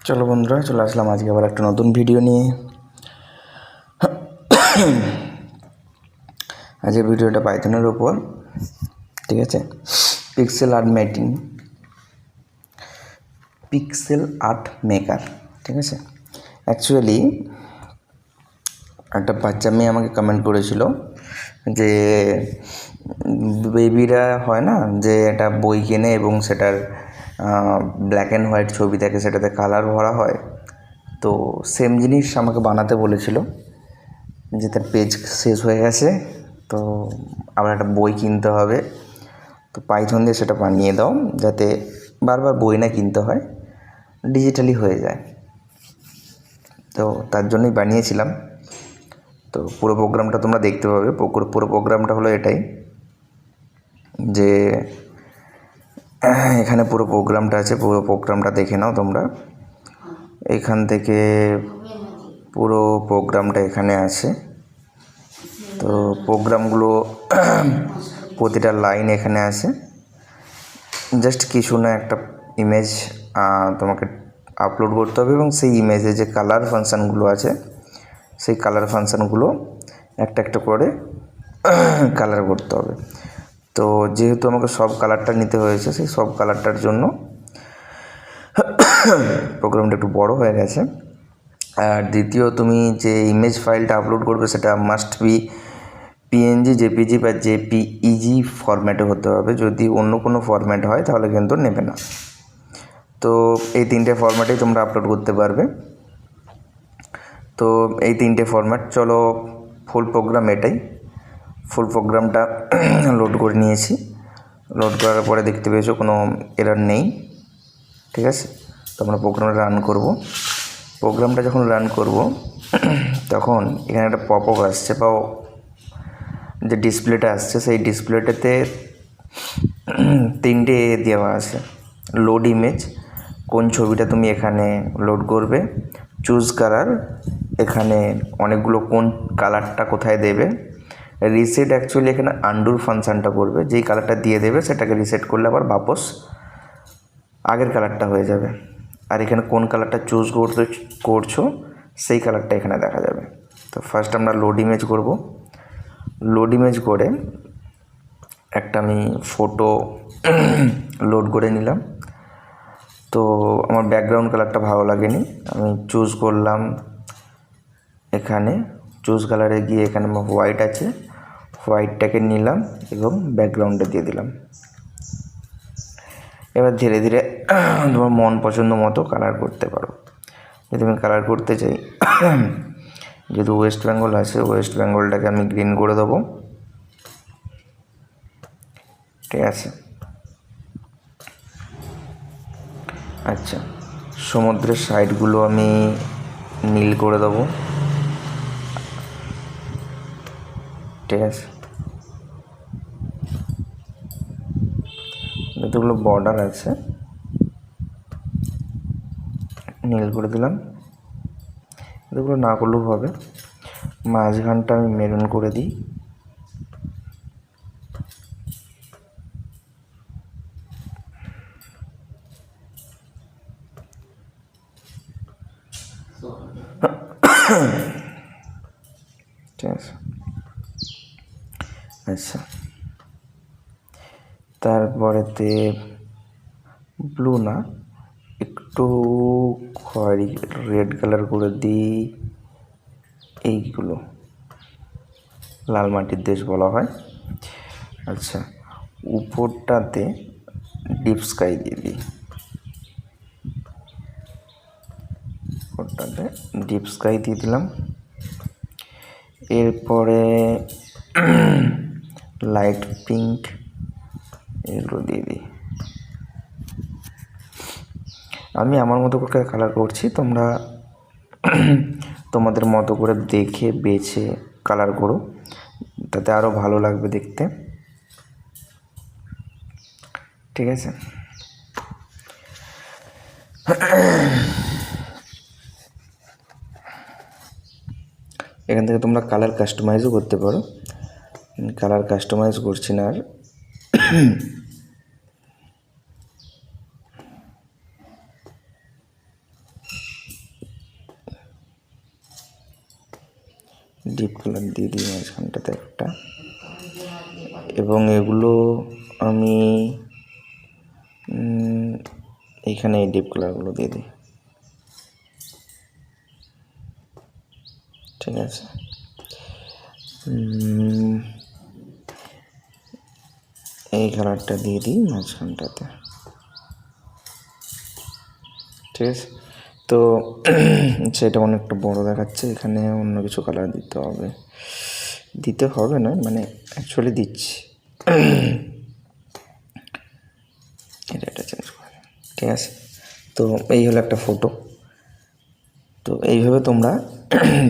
চলো বন্ধুরা, চলে আসলাম আজকে আবার একটা নতুন ভিডিও নিয়ে। আজকের ভিডিওটা পাইথনের উপর, ঠিক আছে। পিক্সেল আর্ট মেকার, ঠিক আছে। অ্যাকচুয়ালি একটা বাচ্চা মেয়ে আমাকে কমেন্ট করেছিল যে বেবিরা হয় না, যে একটা বই কেনে এবং সেটার ব্ল্যাক অ্যান্ড হোয়াইট ছবি থাকে, সেটাতে কালার ভরা হয়। তো সেম জিনিস আমাকে বানাতে বলেছিল, যে তার পেজ শেষ হয়ে গেছে, তো আবার একটা বই কিনতে হবে। তো পাইথন দিয়ে সেটা বানিয়ে দাও, যাতে বারবার বই না কিনতে হয়, ডিজিটালি হয়ে যায়। তো তার জন্যই বানিয়েছিলাম। তো পুরো প্রোগ্রামটা তোমরা দেখতে পাবে। পুরো প্রোগ্রামটা হলো এটাই, যে এখানে পুরো প্রোগ্রামটা আছে। পুরো প্রোগ্রামটা দেখে নাও তোমরা। এখান থেকে পুরো প্রোগ্রামটা এখানে আছে। তো প্রোগ্রামগুলো প্রতিটা লাইন এখানে আছে। জাস্ট কিছু না, একটা ইমেজ তোমাকে আপলোড করতে হবে এবং সেই ইমেজে যে কালার ফাংশানগুলো আছে, সেই কালার ফাংশানগুলো একটা একটা করে কালার করতে হবে। তো যেহেতু আমাকে সব কালারটা নিতে হয়েছে, সেই সব কালারটার জন্য প্রোগ্রামটা একটু বড় হয়ে গেছে। আর দ্বিতীয়, তুমি যে ইমেজ ফাইলটা আপলোড করবে সেটা মাস্ট বি পিএনজি, জেপিজি বা জেপিইজি ফরম্যাটে হতে হবে। যদি অন্য কোনো ফরম্যাট হয় তাহলে কিন্তু নেবে না। তো এই তিনটে ফরম্যাটেই তোমরা আপলোড করতে পারবে। তো এই তিনটে ফরম্যাট, চলো ফুল প্রোগ্রাম এটাই। ফুল প্রোগ্রামটা লোড করে নিয়েছি। লোড করার পরে দেখতে পেয়েছো কোনো এরর নেই, ঠিক আছে। তো আমরা প্রোগ্রামটা রান করব। প্রোগ্রামটা যখন রান করব তখন এখানে একটা পপ আপ আসছে, বা যে ডিসপ্লেটা আসছে, সেই ডিসপ্লেটাতে তিনটে দেওয়া আছে। লোড ইমেজ, কোন ছবিটা তুমি এখানে লোড করবে। চুজ কালার, এখানে অনেকগুলো কোন কালারটা কোথায় দেবে। রিসেট, অ্যাকচুয়ালি এখানে আন্ডুর ফাংশানটা করবে। যেই কালারটা দিয়ে দেবে সেটাকে রিসেট করলে আবার বাপস আগের কালারটা হয়ে যাবে। আর এখানে কোন কালারটা চুজ করছো সেই কালারটা এখানে দেখা যাবে। তো ফার্স্ট আমরা লোড ইমেজ করব। লোড ইমেজ করে একটা আমি ফটো লোড করে নিলাম। তো আমার ব্যাকগ্রাউন্ড কালারটা ভালো লাগেনি, আমি চুজ করলাম এখানে। চুজ কালারে গিয়ে এখানে আমার হোয়াইট আছে, হোয়াইটটাকে নিলাম এবং ব্যাকগ্রাউন্ডে দিয়ে দিলাম। এবার ধীরে ধীরে তোমার মন পছন্দ মতো কালার করতে পারো। যদি আমি কালার করতে চাই, যেহেতু ওয়েস্ট বেঙ্গল আছে, ওয়েস্ট বেঙ্গলটাকে আমি গ্রিন করে দেবো, ঠিক আছে। আচ্ছা, সমুদ্রের সাইডগুলো আমি নীল করে দেবো, ঠিক আছে। যতগুলো বর্ডার আছে নীল করে দিলাম। এগুলো না করলেও হবে। মাঝখানটা আমি মেরুন করে দিই। ঠিক আছে। আচ্ছা, তারপরেতে ব্লু না, একটু খয়েরি রেড কালার করে দিই। এইগুলো লাল মাটির দেশ বলা হয়। আচ্ছা, উপরটাতে ডিপ স্কাই দিয়ে দিই। উপরটাতে ডিপ স্কাই দিয়ে দিলাম। এরপরে লাইট পিঙ্ক, এগুলো দিয়ে দিই। আমি আমার মতো করে কালার করছি, তোমরা তোমাদের মতো করে দেখে বেছে কালার করো, তাতে আরও ভালো লাগবে দেখতে, ঠিক আছে। এখান থেকে তোমরা কালার কাস্টমাইজও করতে পারো। কালার কাস্টমাইজ করছি না আর। ডিপ কালার দিয়ে দিই মাঝখানটাতে একটা, এবং এগুলো আমি এইখানে এই ডিপ কালারগুলো দিয়ে দিই। ঠিক আছে, এই কালারটা দিয়ে দিই মাঝখানটাতে। ঠিক আছে, তো সেটা অনেকটা বড় দেখাচ্ছে, এখানে অন্য কিছু কালার দিতে হবে না, মানে অ্যাকচুয়ালি দিচ্ছি। এটা চেঞ্জ করে, ঠিক আছে। তো এই হলো একটা ফটো। তো এইভাবে তোমরা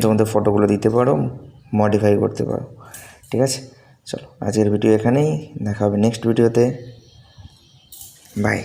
তোমাদের ফটোগুলো দিতে পারো, মডিফাই করতে পারো। ঠিক আছে, চলো আজকের ভিডিও এখানেই, দেখা হবে নেক্সট ভিডিওতে। বাই।